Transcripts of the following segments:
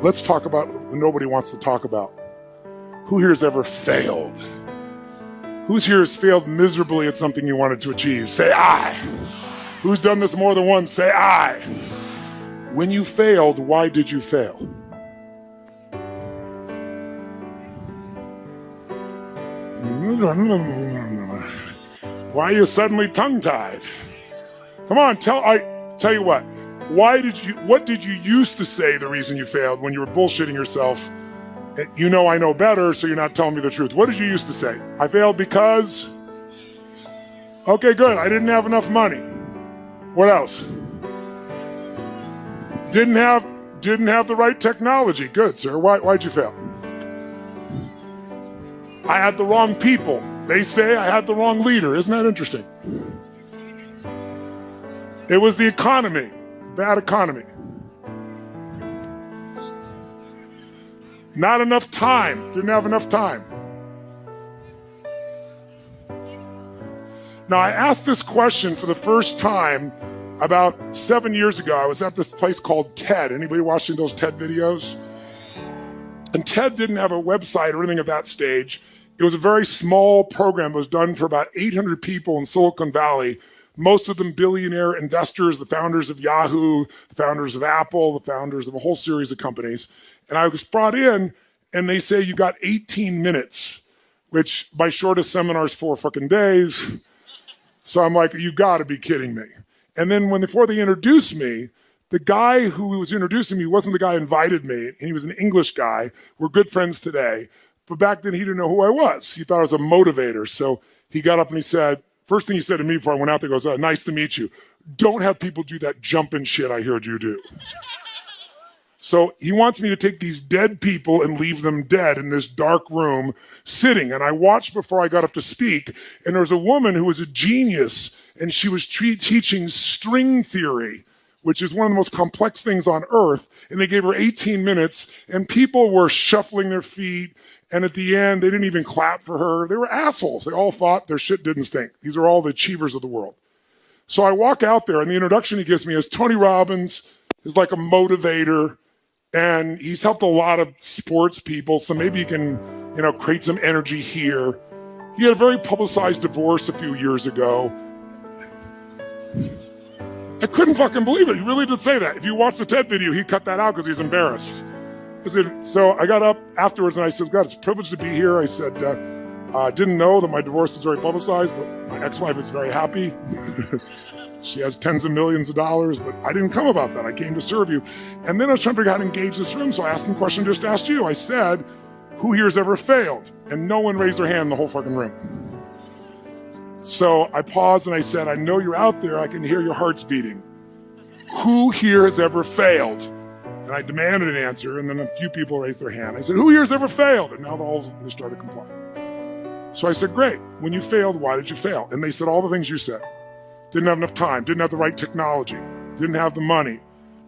Let's talk about what nobody wants to talk about. Who here has ever failed? Who's here has failed miserably at something you wanted to achieve? Say I. Who's done this more than once? Say I. When you failed, why did you fail? Why are you suddenly tongue-tied? Come on, tell you what. What did you used to say the reason you failed when you were bullshitting yourself? You know I know better, so you're not telling me the truth. What did you used to say? I failed because... Okay, good. I didn't have enough money. What else? Didn't have the right technology. Good, sir. Why'd you fail? I had the wrong people. They say I had the wrong leader. Isn't that interesting? It was the economy. Bad economy. Not enough time. Didn't have enough time. Now, I asked this question for the first time about 7 years ago. I was at this place called TED. Anybody watching those TED videos? And TED didn't have a website or anything at that stage. It was a very small program. It was done for about 800 people in Silicon Valley, most of them billionaire investors, the founders of Yahoo, the founders of Apple, the founders of a whole series of companies. And I was brought in, and they say you got 18 minutes, which my shortest seminar is 4 fucking days. So I'm like, you gotta be kidding me. And then before they introduced me, the guy who was introducing me wasn't the guy who invited me, and he was an English guy. We're good friends today. But back then he didn't know who I was. He thought I was a motivator. So he got up and he said, first thing he said to me before I went out there goes, nice to meet you. Don't have people do that jumping shit I heard you do. So he wants me to take these dead people and leave them dead in this dark room sitting. And I watched before I got up to speak, and there was a woman who was a genius, and she was teaching string theory, which is one of the most complex things on earth. And they gave her 18 minutes, and people were shuffling their feet. And at the end, they didn't even clap for her. They were assholes. They all thought their shit didn't stink. These are all the achievers of the world. So I walk out there, and the introduction he gives me is Tony Robbins is like a motivator, and he's helped a lot of sports people, so maybe he can, create some energy here. He had a very publicized divorce a few years ago. I couldn't fucking believe it. He really did say that. If you watch the TED video, he cut that out because he's embarrassed. So I got up afterwards and I said, God, it's a privilege to be here. I said, I didn't know that my divorce was very publicized, but my ex-wife is very happy. She has tens of millions of dollars, but I didn't come about that. I came to serve you. And then I was trying to figure out how to engage this room, so I asked them the question I just asked you. I said, who here has ever failed? And no one raised their hand in the whole fucking room. So I paused and I said, I know you're out there. I can hear your hearts beating. Who here has ever failed? And I demanded an answer, and then a few people raised their hand. I said, who here has ever failed? And now all of them started complying. So I said, great. When you failed, why did you fail? And they said all the things you said. Didn't have enough time, didn't have the right technology, didn't have the money,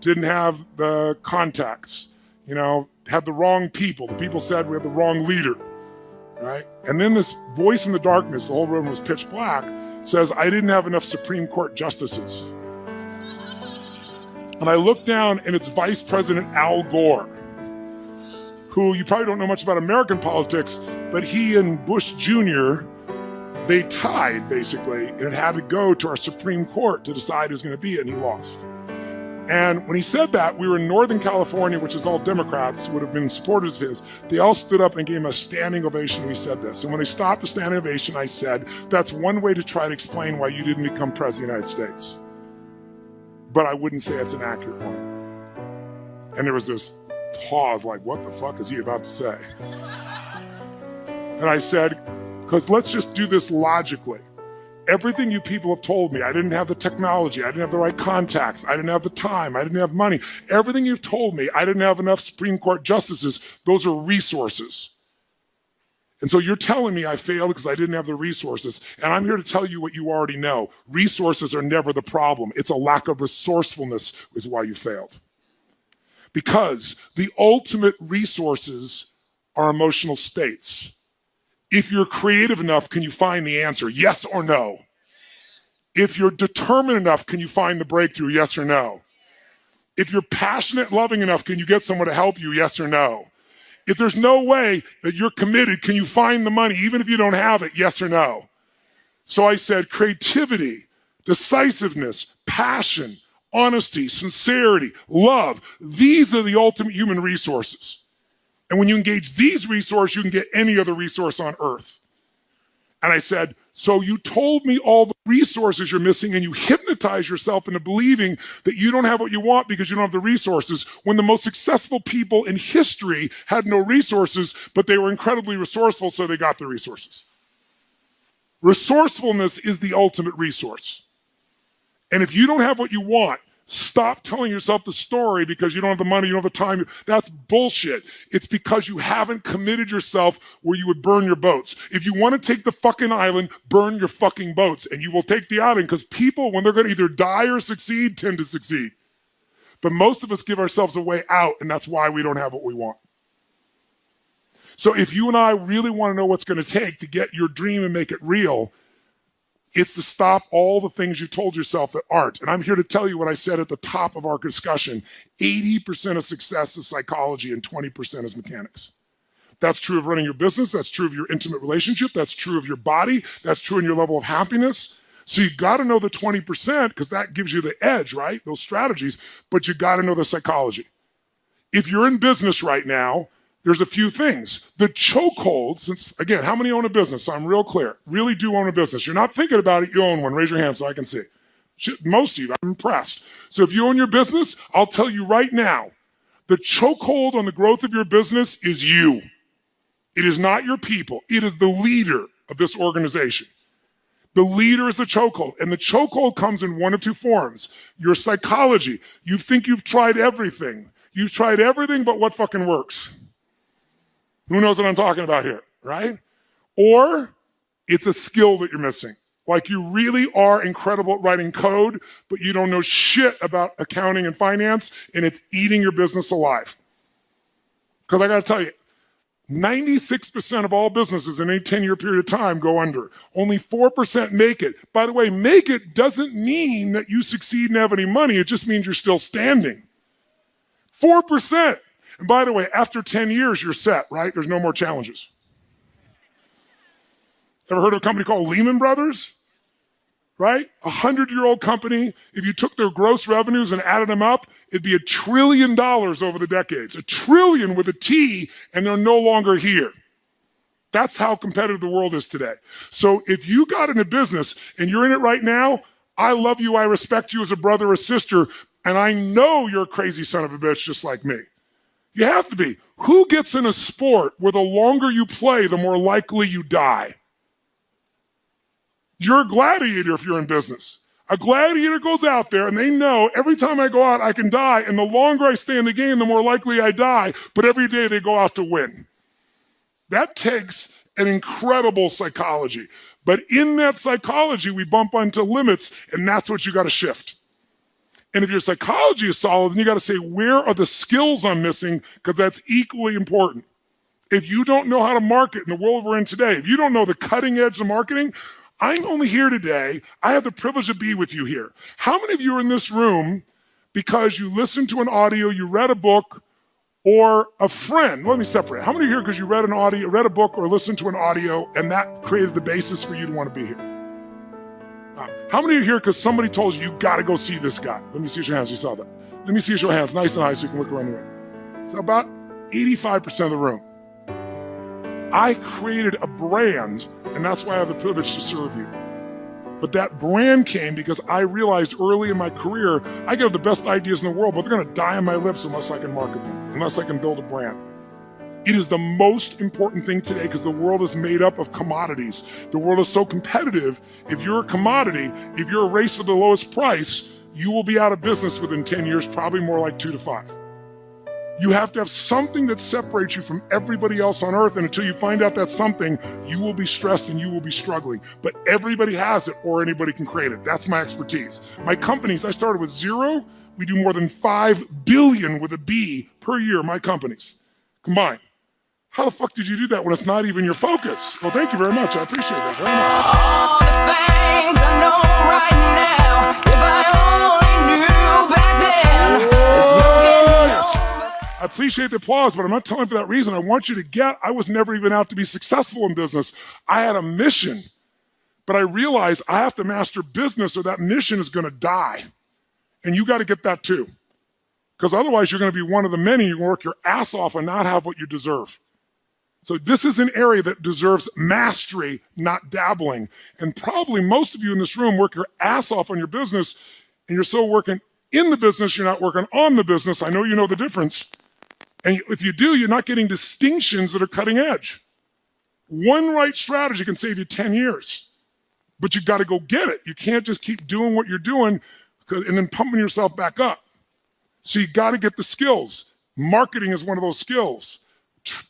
didn't have the contacts, had the wrong people. The people said we had the wrong leader, right? And then this voice in the darkness, the whole room was pitch black, says, I didn't have enough Supreme Court justices. And I looked down, and it's Vice President Al Gore, who you probably don't know much about American politics, but he and Bush Jr., they tied, basically, and it had to go to our Supreme Court to decide who's going to be it, and he lost. And when he said that, we were in Northern California, which is all Democrats, would have been supporters of his. They all stood up and gave him a standing ovation when he said this. And when they stopped the standing ovation, I said, that's one way to try to explain why you didn't become president of the United States. But I wouldn't say it's an accurate one. And there was this pause, like, what the fuck is he about to say? And I said, because let's just do this logically. Everything you people have told me, I didn't have the technology, I didn't have the right contacts, I didn't have the time, I didn't have money. Everything you've told me, I didn't have enough Supreme Court justices, those are resources. And so you're telling me I failed because I didn't have the resources, and I'm here to tell you what you already know. Resources are never the problem. It's a lack of resourcefulness is why you failed. Because the ultimate resources are emotional states. If you're creative enough, can you find the answer? Yes or no? If you're determined enough, can you find the breakthrough? Yes or no? If you're passionate, loving enough, can you get someone to help you? Yes or no? If there's no way that you're committed, can you find the money even if you don't have it? Yes or no? So I said creativity, decisiveness, passion, honesty, sincerity, love. These are the ultimate human resources. And when you engage these resources, you can get any other resource on earth. And I said, so you told me all the resources you're missing and you hypnotize yourself into believing that you don't have what you want because you don't have the resources, when the most successful people in history had no resources, but they were incredibly resourceful, so they got the resources. Resourcefulness is the ultimate resource. And if you don't have what you want, stop telling yourself the story because you don't have the money, you don't have the time. That's bullshit. It's because you haven't committed yourself where you would burn your boats. If you want to take the fucking island, burn your fucking boats, and you will take the island, because people, when they're going to either die or succeed, tend to succeed. But most of us give ourselves a way out, and that's why we don't have what we want. So if you and I really want to know what's going to take to get your dream and make it real, it's to stop all the things you told yourself that aren't. And I'm here to tell you what I said at the top of our discussion. 80% of success is psychology and 20% is mechanics. That's true of running your business. That's true of your intimate relationship. That's true of your body. That's true in your level of happiness. So you got to know the 20% because that gives you the edge, right? Those strategies, but you got to know the psychology. If you're in business right now, there's a few things. The chokehold, since, again, how many own a business? So I'm real clear. Really do own a business. You're not thinking about it, you own one. Raise your hand so I can see. Most of you, I'm impressed. So if you own your business, I'll tell you right now, the chokehold on the growth of your business is you. It is not your people. It is the leader of this organization. The leader is the chokehold. And the chokehold comes in one of two forms. Your psychology. You think you've tried everything. You've tried everything but what fucking works. Who knows what I'm talking about here, right? Or it's a skill that you're missing. Like you really are incredible at writing code, but you don't know shit about accounting and finance, and it's eating your business alive. Because I got to tell you, 96% of all businesses in a 10-year period of time go under. Only 4% make it. By the way, make it doesn't mean that you succeed and have any money. It just means you're still standing. 4%. And by the way, after 10 years, you're set, right? There's no more challenges. Ever heard of a company called Lehman Brothers? Right? 100-year-old company. If you took their gross revenues and added them up, it'd be $1 trillion over the decades. $1 trillion with a T, and they're no longer here. That's how competitive the world is today. So if you got in a business and you're in it right now, I love you, I respect you as a brother or sister, and I know you're a crazy son of a bitch just like me. You have to be. Who gets in a sport where the longer you play, the more likely you die? You're a gladiator if you're in business. A gladiator goes out there and they know every time I go out, I can die. And the longer I stay in the game, the more likely I die. But every day they go out to win. That takes an incredible psychology. But in that psychology, we bump onto limits, and that's what you got to shift. And if your psychology is solid, then you got to say, where are the skills I'm missing? Because that's equally important. If you don't know how to market in the world we're in today, if you don't know the cutting edge of marketing, I'm only here today. I have the privilege to be with you here. How many of you are in this room because you listened to an audio, you read a book, or a friend? Let me separate. How many are here because you read a book or listened to an audio, and that created the basis for you to want to be here? How many are here because somebody told you got to go see this guy? Let me see your hands. You saw that. Let me see your hands nice and high so you can look around the room. So about 85% of the room. I created a brand, and that's why I have the privilege to serve you. But that brand came because I realized early in my career, I have the best ideas in the world, but they're going to die on my lips unless I can market them, unless I can build a brand. It is the most important thing today because the world is made up of commodities. The world is so competitive. If you're a commodity, if you're a race for the lowest price, you will be out of business within 10 years, probably more like 2 to 5. You have to have something that separates you from everybody else on earth, and until you find out that something, you will be stressed and you will be struggling. But everybody has it or anybody can create it. That's my expertise. My companies, I started with 0. We do more than 5 billion with a B per year, my companies, combined. How the fuck did you do that when it's not even your focus? Well, thank you very much. I appreciate that very much. All the things I know right now, if I only knew back then. Yes. I appreciate the applause, but I'm not telling you for that reason. I want you to get, I was never even out to be successful in business. I had a mission, but I realized I have to master business or that mission is going to die. And you got to get that too. Because otherwise you're going to be one of the many who work your ass off and not have what you deserve. So this is an area that deserves mastery, not dabbling. And probably most of you in this room work your ass off on your business and you're still working in the business, you're not working on the business. I know you know the difference. And if you do, you're not getting distinctions that are cutting edge. One right strategy can save you 10 years, but you got to go get it. You can't just keep doing what you're doing and then pumping yourself back up. So you got to get the skills. Marketing is one of those skills.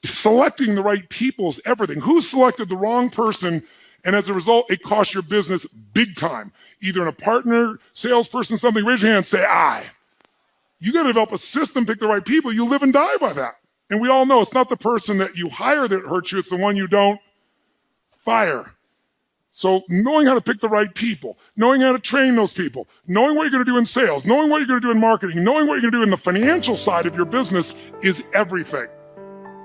Selecting the right people is everything. Who selected the wrong person? And as a result, it costs your business big time. Either in a partner, salesperson, something, raise your hand, say I. You got to develop a system, pick the right people. You live and die by that. And we all know it's not the person that you hire that hurts you, it's the one you don't fire. So knowing how to pick the right people, knowing how to train those people, knowing what you're going to do in sales, knowing what you're going to do in marketing, knowing what you're going to do in the financial side of your business is everything.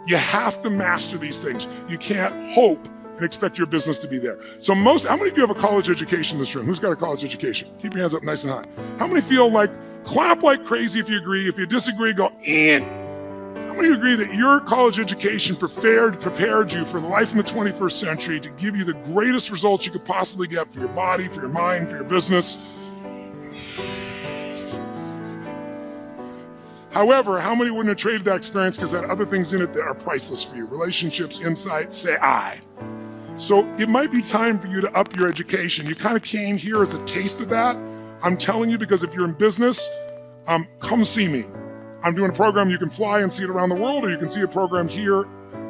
You have to master these things. You can't hope and expect your business to be there. So how many of you have a college education in this room? Who's got a college education? Keep your hands up nice and high. How many feel like, clap like crazy if you agree. If you disagree, go, in. How many agree that your college education prepared you for the life in the 21st century to give you the greatest results you could possibly get for your body, for your mind, for your business? However, how many wouldn't have traded that experience because there are other things in it that are priceless for you? Relationships, insights, say I. So it might be time for you to up your education. You kind of came here as a taste of that. I'm telling you because if you're in business, come see me. I'm doing a program you can fly and see it around the world, or you can see a program here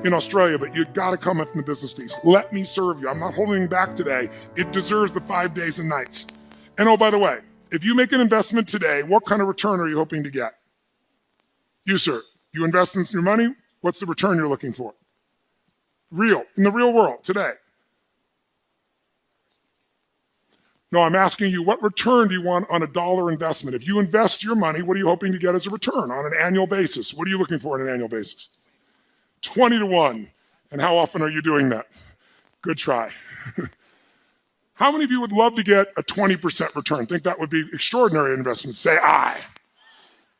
in Australia, but you gotta come in from the business piece. Let me serve you. I'm not holding back today. It deserves the 5 days and nights. And oh, by the way, if you make an investment today, what kind of return are you hoping to get? You, sir, you invest in your money, what's the return you're looking for? Real, in the real world, today. No, I'm asking you, what return do you want on a dollar investment? If you invest your money, what are you hoping to get as a return on an annual basis? What are you looking for on an annual basis? 20 to 1. And how often are you doing that? Good try. How many of you would love to get a 20% return? Think that would be extraordinary investment? Say I.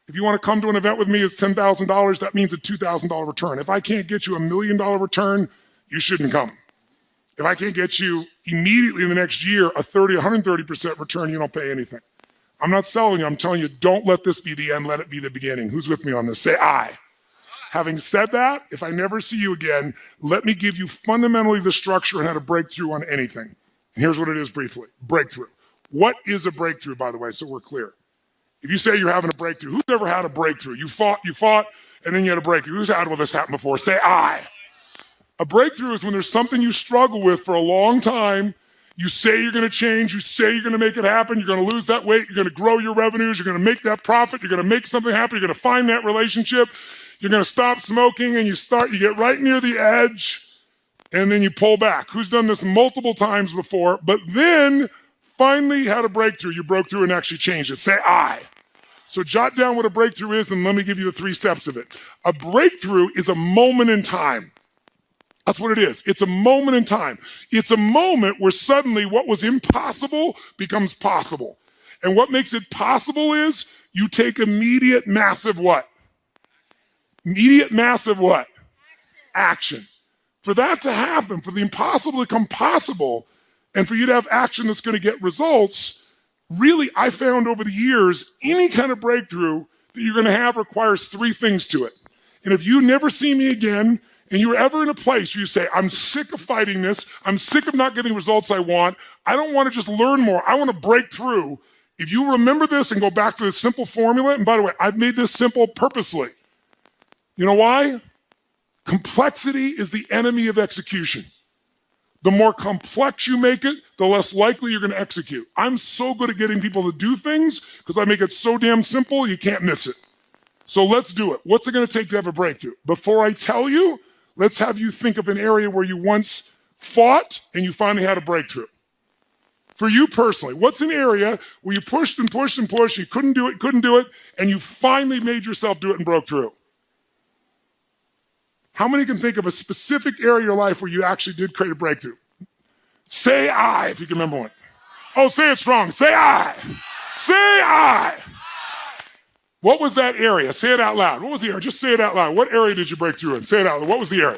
If you want to come to an event with me, it's $10,000. That means a $2,000 return. If I can't get you $1 million return, you shouldn't come. If I can't get you immediately in the next year a 130% return, you don't pay anything. I'm not selling you. I'm telling you, don't let this be the end. Let it be the beginning. Who's with me on this? Say I. Having said that, if I never see you again, let me give you fundamentally the structure and how to break through on anything. And here's what it is briefly. Breakthrough. What is a breakthrough, by the way, so we're clear? If you say you're having a breakthrough, who's ever had a breakthrough? You fought, and then you had a breakthrough. Who's had this happen before? Say I. A breakthrough is when there's something you struggle with for a long time. You say you're going to change. You say you're going to make it happen. You're going to lose that weight. You're going to grow your revenues. You're going to make that profit. You're going to make something happen. You're going to find that relationship. You're going to stop smoking, and you get right near the edge, and then you pull back. Who's done this multiple times before? But then finally had a breakthrough. You broke through and actually changed it. Say I. So jot down what a breakthrough is, and let me give you the 3 steps of it. A breakthrough is a moment in time. That's what it is. It's a moment in time. It's a moment where suddenly what was impossible becomes possible. And what makes it possible is you take immediate massive what? Immediate massive what? Action. For that to happen, for the impossible to become possible, and for you to have action that's going to get results, really, I found over the years, any kind of breakthrough that you're going to have requires 3 things to it. And if you never see me again, and you're ever in a place where you say, I'm sick of fighting this, I'm sick of not getting results I want, I don't want to just learn more, I want to break through. If you remember this and go back to this simple formula, and by the way, I've made this simple purposely. You know why? Complexity is the enemy of execution. The more complex you make it, the less likely you're going to execute. I'm so good at getting people to do things because I make it so damn simple, you can't miss it. So let's do it. What's it going to take to have a breakthrough? Before I tell you, let's have you think of an area where you once fought and you finally had a breakthrough. For you personally, what's an area where you pushed and pushed and pushed, you couldn't do it, and you finally made yourself do it and broke through? How many can think of a specific area of your life where you actually did create a breakthrough? Say I, if you can remember one. Oh, say it strong. Say I. Say I. What was that area? Say it out loud. What was the area? Just say it out loud. What area did you break through in? Say it out loud. What was the area?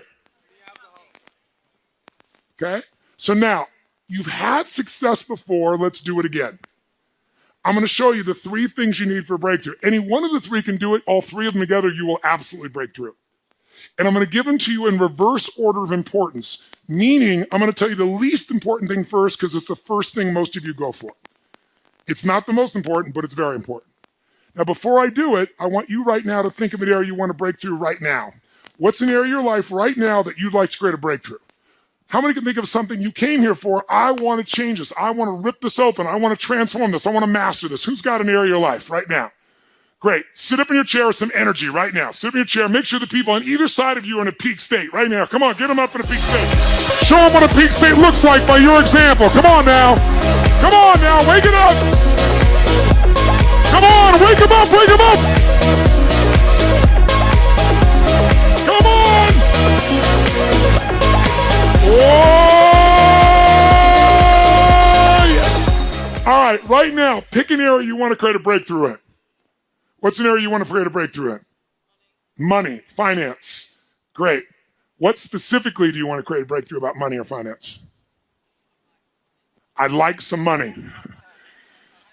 Okay? So now, you've had success before. Let's do it again. I'm going to show you the 3 things you need for a breakthrough. Any one of the 3 can do it. All 3 of them together, you will absolutely break through. And I'm going to give them to you in reverse order of importance, meaning I'm going to tell you the least important thing first because it's the first thing most of you go for. It's not the most important, but it's very important. Now, before I do it, I want you right now to think of an area you want to break through right now. What's an area of your life right now that you'd like to create a breakthrough? How many can think of something you came here for? I want to change this. I want to rip this open. I want to transform this. I want to master this. Who's got an area of your life right now? Great. Sit up in your chair with some energy right now. Sit up in your chair. Make sure the people on either side of you are in a peak state right now. Come on, get them up in a peak state. Show them what a peak state looks like by your example. Come on now. Come on now. Wake it up. Come on. Wake them up. Wake them up. Come on. Oh, yes. All right. Right now, pick an area you want to create a breakthrough in. What's an area you want to create a breakthrough in? Money, finance. Great. What specifically do you want to create a breakthrough about money or finance? I'd like some money.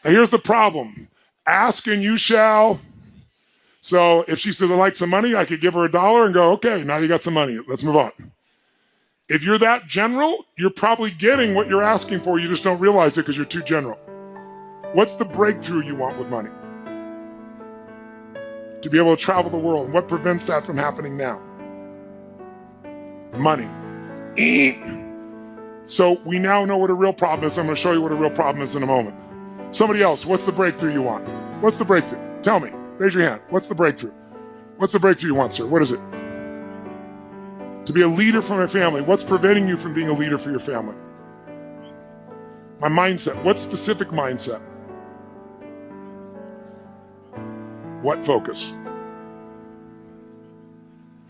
Now here's the problem. Ask and you shall. So if she says, I'd like some money, I could give her $1 and go, okay, now you got some money. Let's move on. If you're that general, you're probably getting what you're asking for. You just don't realize it because you're too general. What's the breakthrough you want with money? To be able to travel the world. And what prevents that from happening now? Money. So we now know what a real problem is. I'm going to show you what a real problem is in a moment. Somebody else, what's the breakthrough you want? What's the breakthrough? Tell me. Raise your hand. What's the breakthrough? What's the breakthrough you want, sir? What is it? To be a leader for my family. What's preventing you from being a leader for your family? My mindset. What specific mindset? What focus?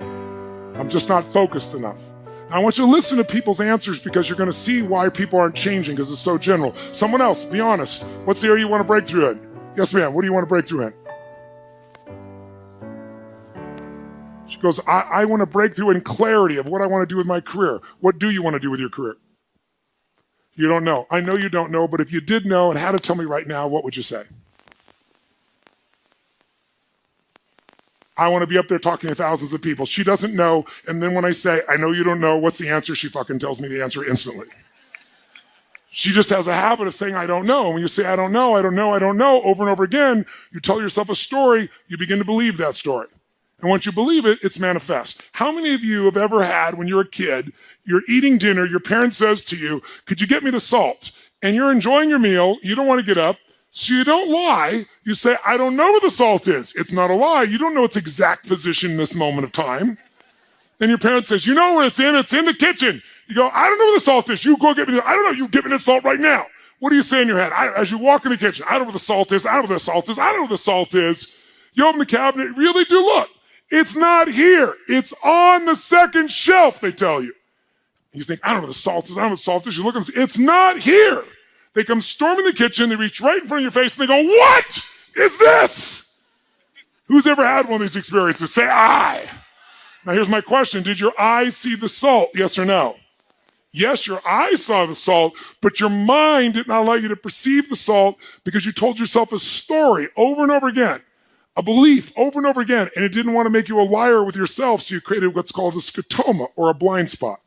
I'm just not focused enough. Now, I want you to listen to people's answers because you're going to see why people aren't changing because it's so general. Someone else, be honest. What's the area you want to break through in? Yes, ma'am. What do you want to break through in? She goes, I want to break through in clarity of what I want to do with my career. What do you want to do with your career? You don't know. I know you don't know, but if you did know and had to tell me right now, what would you say? I want to be up there talking to thousands of people. She doesn't know. And then when I say, I know you don't know, what's the answer? She fucking tells me the answer instantly. She just has a habit of saying, I don't know. And when you say, I don't know, I don't know, I don't know, over and over again, you tell yourself a story, you begin to believe that story. And once you believe it, it's manifest. How many of you have ever had, when you're a kid, you're eating dinner, your parent says to you, could you get me the salt? And you're enjoying your meal, you don't want to get up, so you don't lie. You say, I don't know where the salt is. It's not a lie. You don't know its exact position in this moment of time. And your parent says, you know where it's in the kitchen. You go, I don't know where the salt is. You go get me I don't know, you get me the salt right now. What do you say in your head? As you walk in the kitchen, I don't know where the salt is, I don't know where the salt is, I don't know where the salt is. You open the cabinet, really do look. It's not here. It's on the second shelf, they tell you. You think, I don't know where the salt is, I don't know where the salt is. You look and say, it's not here. They come storming the kitchen, they reach right in front of your face, and they go, what is this? Who's ever had one of these experiences? Say, I. Now here's my question. Did your eyes see the salt? Yes or no? Yes, your eyes saw the salt, but your mind did not allow you to perceive the salt because you told yourself a story over and over again, a belief over and over again, and it didn't want to make you a liar with yourself, so you created what's called a scotoma, or a blind spot.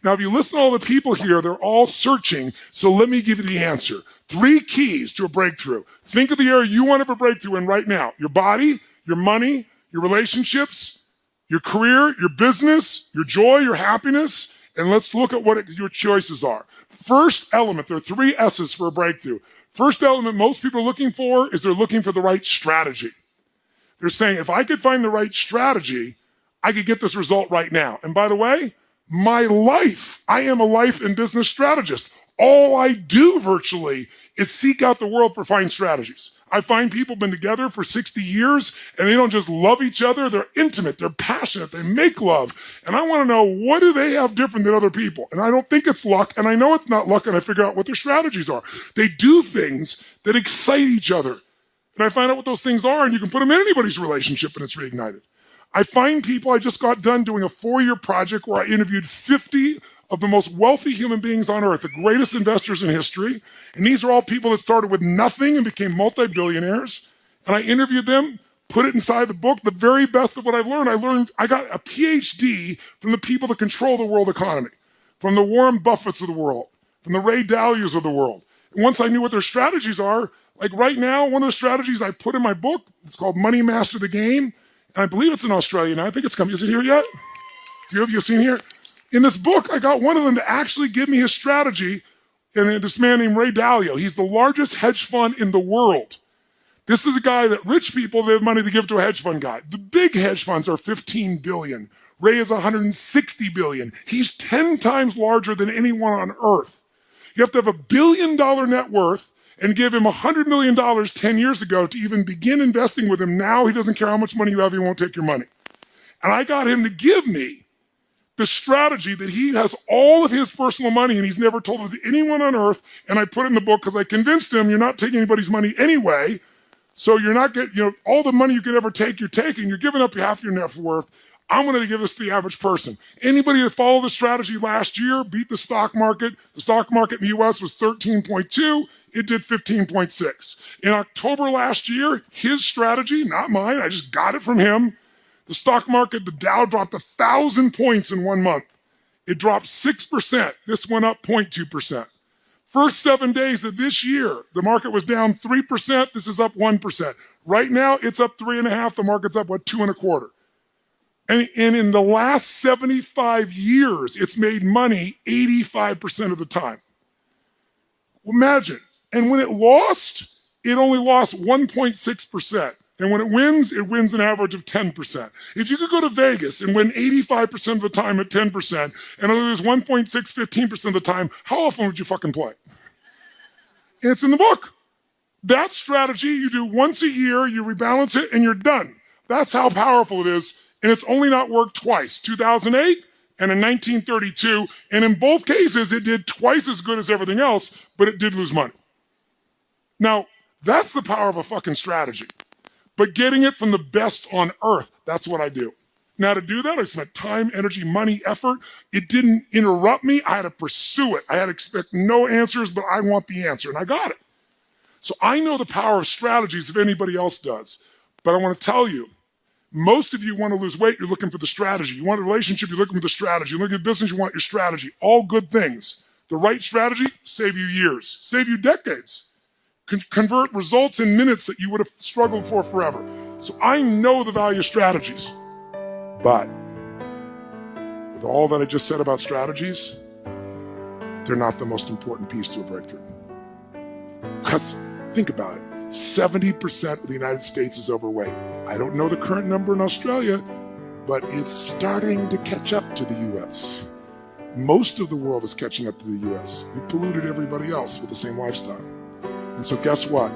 Now, if you listen to all the people here, they're all searching, so let me give you the answer. 3 keys to a breakthrough. Think of the area you want to have a breakthrough in right now. Your body, your money, your relationships, your career, your business, your joy, your happiness, and let's look at what your choices are. First element, there are 3 S's for a breakthrough. First element most people are looking for is they're looking for the right strategy. They're saying, if I could find the right strategy, I could get this result right now. And by the way, my life, I am a life and business strategist. all I do virtually is seek out the world for fine strategies. I find people been together for 60 years and they don't just love each other, they're intimate, they're passionate, they make love. And I want to know, what do they have different than other people? And I don't think it's luck, and I know it's not luck, and I figure out what their strategies are. They do things that excite each other. And I find out what those things are, and you can put them in anybody's relationship and it's reignited. I find people, I just got done doing a 4-year project where I interviewed 50 of the most wealthy human beings on earth, the greatest investors in history. And these are all people that started with nothing and became multi-billionaires. And I interviewed them, put it inside the book, the very best of what I've learned. I got a PhD from the people that control the world economy, from the Warren Buffetts of the world, from the Ray Dalias of the world. And once I knew what their strategies are, like right now, one of the strategies I put in my book, it's called Money Master the Game. And I believe it's in Australia now. I think it's coming. Is it here yet? A few of you have seen here? In this book, I got one of them to actually give me his strategy. And this man named Ray Dalio, he's the largest hedge fund in the world. This is a guy that rich people, they have money to give to a hedge fund guy. The big hedge funds are 15 billion. Ray is 160 billion. He's 10 times larger than anyone on earth. You have to have $1 billion net worth and give him $100 million 10 years ago to even begin investing with him. Now he doesn't care how much money you have, he won't take your money. And I got him to give me the strategy that he has all of his personal money and he's never told it to anyone on earth. And I put it in the book because I convinced him, you're not taking anybody's money anyway. So you're not getting, all the money you could ever take, you're taking. You're giving up half your net worth. I'm going to give this to the average person. Anybody that followed the strategy last year beat the stock market. The stock market in the US was 13.2. It did 15.6. In October last year, his strategy, not mine, I just got it from him. The stock market, the Dow dropped 1,000 points in 1 month. It dropped 6%. This went up 0.2%. First 7 days of this year, the market was down 3%. This is up 1%. Right now, it's up 3.5%. The market's up, 2.25%. And in the last 75 years, it's made money 85% of the time. Imagine. And when it lost, it only lost 1.6%. And when it wins an average of 10%. If you could go to Vegas and win 85% of the time at 10% and lose 15% of the time, how often would you fucking play? And it's in the book. That strategy you do once a year, you rebalance it, and you're done. That's how powerful it is. And it's only not worked twice, 2008 and in 1932. And in both cases, it did twice as good as everything else, but it did lose money. Now, that's the power of a fucking strategy. But getting it from the best on earth, that's what I do. Now to do that, I spent time, energy, money, effort. It didn't interrupt me. I had to pursue it. I had to expect no answers, but I want the answer, and I got it. So I know the power of strategies if anybody else does. But I want to tell you, most of you want to lose weight, you're looking for the strategy. You want a relationship, you're looking for the strategy. You look at business, you want your strategy. All good things. The right strategy, save you years, save you decades. Convert results in minutes that you would have struggled for forever. So I know the value of strategies. But with all that I just said about strategies, they're not the most important piece to a breakthrough. Because think about it, 70% of the United States is overweight. I don't know the current number in Australia, but it's starting to catch up to the US. Most of the world is catching up to the US. We've polluted everybody else with the same lifestyle. And so guess what?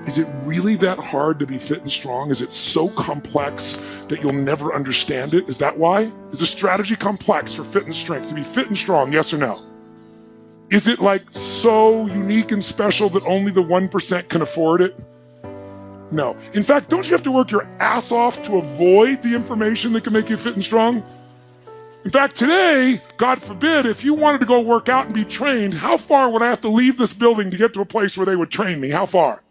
Is it really that hard to be fit and strong? Is it so complex that you'll never understand it? Is that why? Is the strategy complex for fit and strength? To be fit and strong, yes or no? Is it like so unique and special that only the 1% can afford it? No. In fact, don't you have to work your ass off to avoid the information that can make you fit and strong? In fact, today, God forbid, if you wanted to go work out and be trained, how far would I have to leave this building to get to a place where they would train me? How far?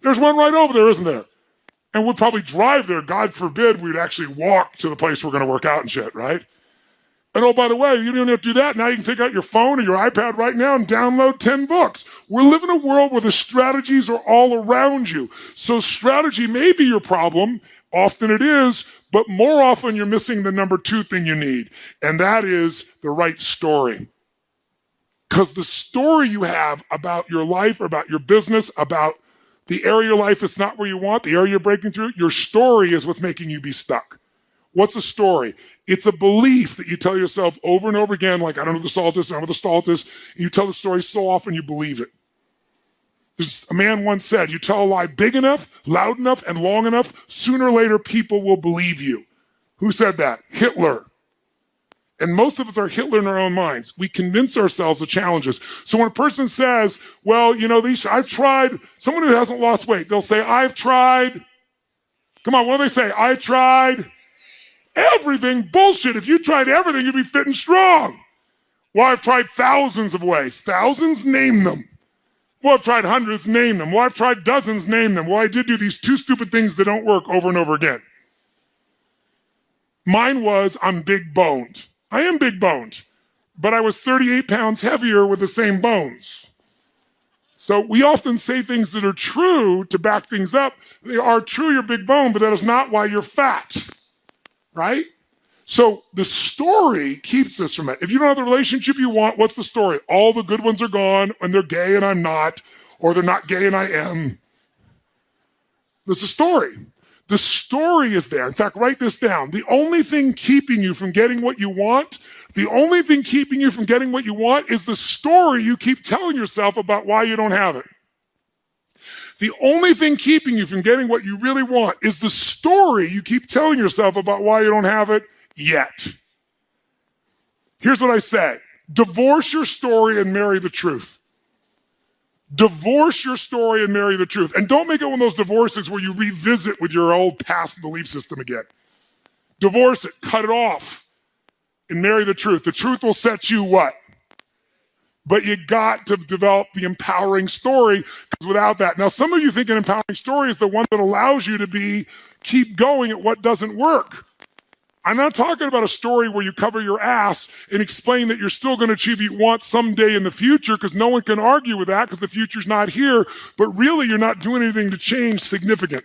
There's one right over there, isn't there? And we'd probably drive there. God forbid we'd actually walk to the place we're going to work out and shit, right? And oh, by the way, you don't have to do that. Now you can take out your phone or your iPad right now and download 10 books. We're living in a world where the strategies are all around you. So strategy may be your problem. Often it is. But more often you're missing the number 2 thing you need, and that is the right story. Because the story you have about your life, about your business, about the area of your life that's not where you want, the area you're breaking through, your story is what's making you be stuck. What's a story? It's a belief that you tell yourself over and over again, like, I don't know what the salt is, I don't know what the salt is. And you tell the story so often you believe it. A man once said, you tell a lie big enough, loud enough, and long enough, sooner or later people will believe you. Who said that? Hitler. And most of us are Hitler in our own minds. We convince ourselves of challenges. So when a person says, well, you know, I've tried, someone who hasn't lost weight, they'll say, I've tried. Come on, what do they say? I tried everything. Bullshit. If you tried everything, you'd be fit and strong. Well, I've tried thousands of ways. Thousands? Name them. Well, I've tried hundreds. Name them. Well, I've tried dozens. Name them. Well, I did do these two stupid things that don't work over and over again. Mine was, I'm big boned. I am big boned, but I was 38 pounds heavier with the same bones. So we often say things that are true to back things up. They are true, you're big boned, but that is not why you're fat, right? So the story keeps us from it. If you don't have the relationship you want, what's the story? All the good ones are gone, and they're gay and I'm not, or they're not gay and I am. That's the story. The story is there. In fact, write this down. The only thing keeping you from getting what you want, the only thing keeping you from getting what you want is the story you keep telling yourself about why you don't have it. The only thing keeping you from getting what you really want is the story you keep telling yourself about why you don't have it yet. Here's what I say. Divorce your story and marry the truth. Divorce your story and marry the truth. And don't make it one of those divorces where you revisit with your old past belief system again. Divorce it, cut it off, and marry the truth. The truth will set you what? But you got to develop the empowering story, because without that, now some of you think an empowering story is the one that allows you to keep going at what doesn't work. I'm not talking about a story where you cover your ass and explain that you're still going to achieve what you want someday in the future, because no one can argue with that because the future's not here, but really you're not doing anything to change significant.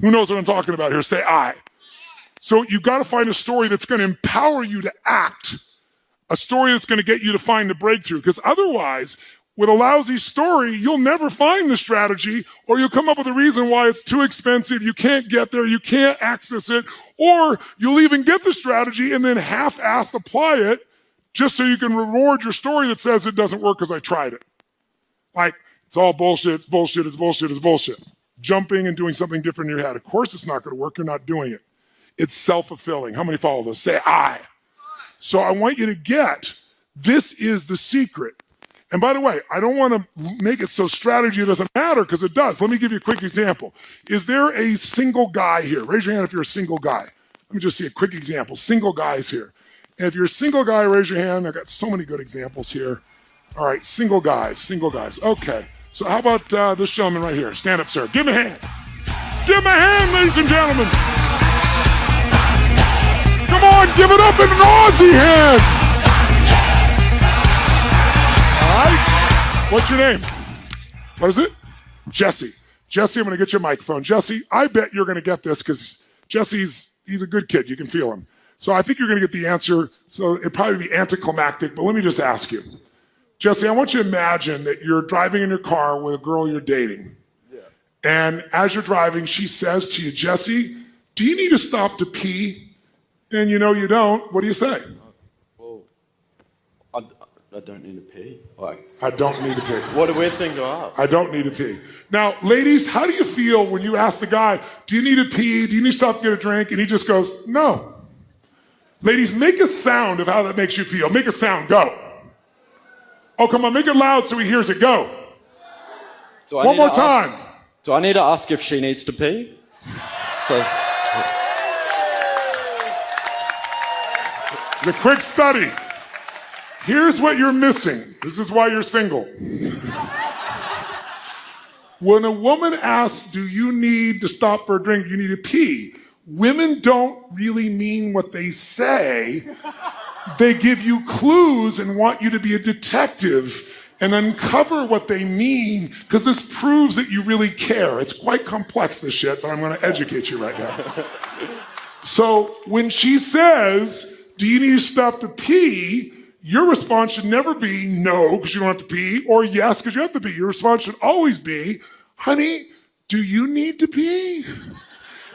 Who knows what I'm talking about here? Say I. So you've got to find a story that's going to empower you to act, a story that's going to get you to find the breakthrough, because otherwise, with a lousy story, you'll never find the strategy, or you'll come up with a reason why it's too expensive, you can't get there, you can't access it, or you'll even get the strategy and then half-assed apply it just so you can reward your story that says it doesn't work because I tried it. Like, it's all bullshit, it's bullshit, it's bullshit, it's bullshit. Jumping and doing something different in your head. Of course it's not going to work, you're not doing it. It's self-fulfilling. How many follow this? Say I. So I want you to get, this is the secret. And by the way, I don't want to make it so strategy doesn't matter, because it does. Let me give you a quick example. Is there a single guy here? Raise your hand if you're a single guy. Let me just see a quick example. Single guys here. And if you're a single guy, raise your hand. I've got so many good examples here. All right, single guys, single guys. Okay, so how about this gentleman right here? Stand up, sir. Give him a hand. Give him a hand, ladies and gentlemen. Come on, give it up in an Aussie hand. All right. What's your name? What is it? Jesse. Jesse, I'm going to get your microphone. Jesse, I bet you're going to get this, because Jesse's a good kid. You can feel him. So I think you're going to get the answer. So it'd probably be anticlimactic, but let me just ask you. Jesse, I want you to imagine that you're driving in your car with a girl you're dating. Yeah. And as you're driving, she says to you, Jesse, do you need to stop to pee? And you know you don't. What do you say? Well, I don't need to pee. I don't need to pee. What a weird thing to ask. I don't need to pee. Now, ladies, how do you feel when you ask the guy, do you need to pee? Do you need to stop to get a drink? And he just goes, no. Ladies, make a sound of how that makes you feel. Make a sound. Go. Oh, come on. Make it loud so he hears it. Go. One more time. Do I need to ask if she needs to pee? So... The quick study. Here's what you're missing. This is why you're single. When a woman asks, do you need to stop for a drink? Do you need to pee? Women don't really mean what they say. They give you clues and want you to be a detective and uncover what they mean, because this proves that you really care. It's quite complex, this shit, but I'm going to educate you right now. So when she says, do you need to stop to pee? Your response should never be no, because you don't have to pee, or yes, because you have to pee. Your response should always be, honey, do you need to pee?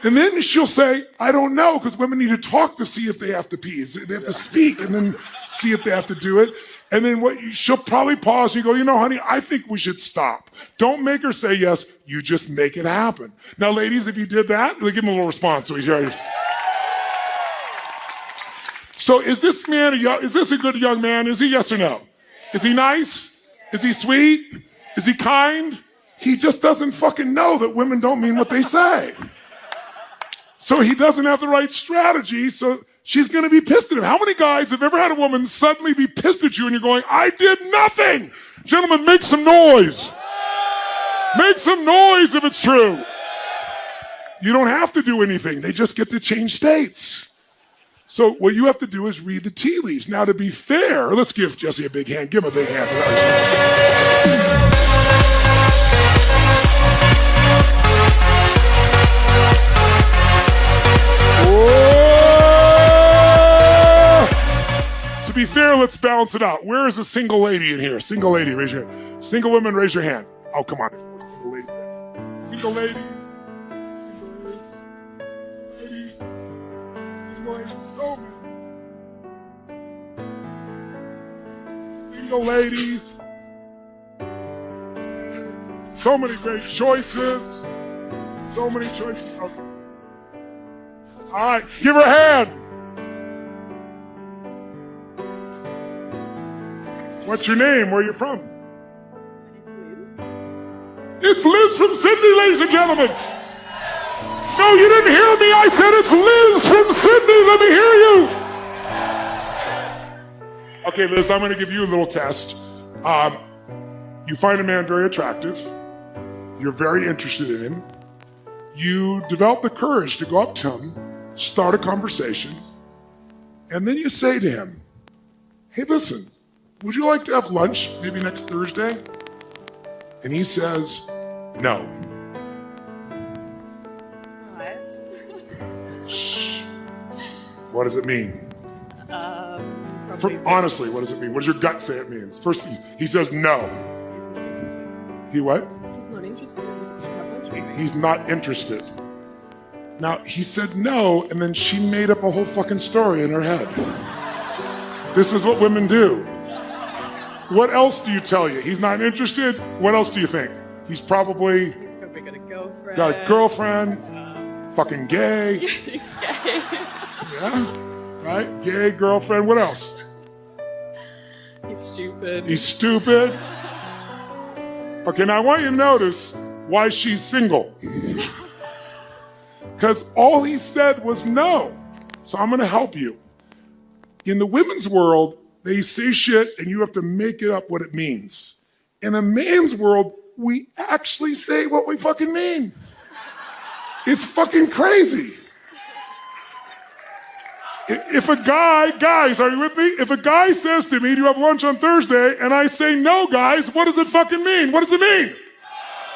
And then she'll say, I don't know, because women need to talk to see if they have to pee. They have to speak and then see if they have to do it. And then she'll probably pause and you go, honey, I think we should stop. Don't make her say yes. You just make it happen. Now, ladies, if you did that, give him a little response. So is this man is this a good young man? Is he yes or no? Is he nice? Is he sweet? Is he kind? He just doesn't fucking know that women don't mean what they say. So he doesn't have the right strategy, so she's gonna be pissed at him. How many guys have ever had a woman suddenly be pissed at you and you're going, I did nothing? Gentlemen, make some noise. Make some noise if it's true. You don't have to do anything. They just get to change states. So what you have to do is read the tea leaves. Now, to be fair, let's give Jesse a big hand. Give him a big hand for that. To be fair, let's balance it out. Where is a single lady in here? Single lady, raise your hand. Single women, raise your hand. Oh, come on. Single lady. Single ladies. Ladies. So many. Single ladies. So many great choices. So many choices. Okay. All right, give her a hand. What's your name? Where are you from? It's Liz from Sydney, ladies and gentlemen. No, you didn't hear me. I said it's Liz from Sydney. Let me hear you. Okay, Liz, I'm going to give you a little test. You find a man very attractive. You're very interested in him. You develop the courage to go up to him, start a conversation, and then you say to him, hey, listen, would you like to have lunch maybe next Thursday? And he says, no. What? Shh. What does it mean? Honestly, what does it mean? What does your gut say it means? First, he says no. He's not interested. He what? He's not interested. He's not interested. Now, he said no, and then she made up a whole fucking story in her head. This is what women do. What else do you tell you? He's not interested? What else do you think? He's probably got a girlfriend. Got a girlfriend. Fucking gay. He's gay. Yeah, right? Gay, girlfriend. What else? He's stupid. He's stupid. Okay, now I want you to notice why she's single. Because all he said was no. So I'm going to help you. In the women's world, they say shit and you have to make it up what it means. In a man's world, we actually say what we fucking mean. It's fucking crazy. If a guy, guys, are you with me? If a guy says to me, do you have lunch on Thursday? And I say, no, guys, what does it fucking mean? What does it mean?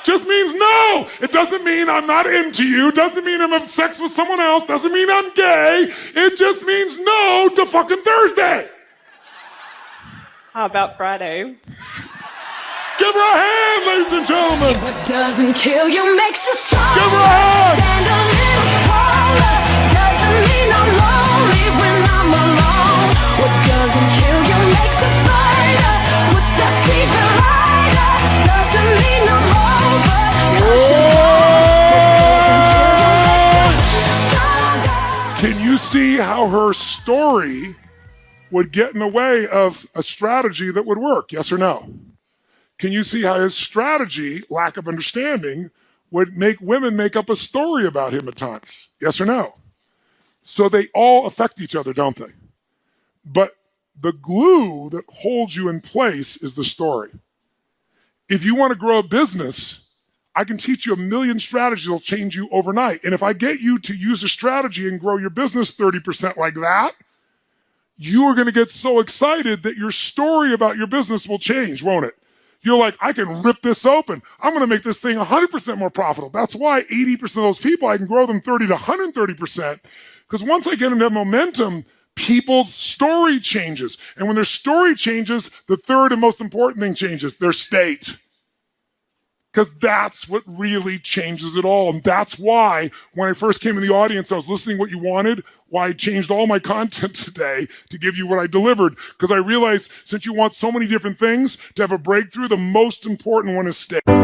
Just means no. It doesn't mean I'm not into you. Doesn't mean I'm having sex with someone else. Doesn't mean I'm gay. It just means no to fucking Thursday. How about Friday? Give her a hand, ladies and gentlemen. What doesn't kill you makes you stronger. Give her a hand. Stand a little taller. Doesn't mean I'm lonely when I'm alone. What doesn't kill you makes a fighter. Footsteps even lighter. Doesn't mean I'm over. Can you see how her story would get in the way of a strategy that would work? Yes or no? Can you see how his strategy, lack of understanding, would make women make up a story about him at times? Yes or no? So they all affect each other, don't they? But the glue that holds you in place is the story. If you want to grow a business, I can teach you a million strategies that will change you overnight. And if I get you to use a strategy and grow your business 30% like that, you are going to get so excited that your story about your business will change, won't it? You're like, I can rip this open. I'm going to make this thing 100% more profitable. That's why 80% of those people, I can grow them 30 to 130%. Because once I get into momentum, people's story changes. And when their story changes, the third and most important thing changes, their state. Because that's what really changes it all. And that's why when I first came in the audience, I was listening what you wanted, why I changed all my content today to give you what I delivered. Because I realized since you want so many different things, to have a breakthrough, the most important one is stay.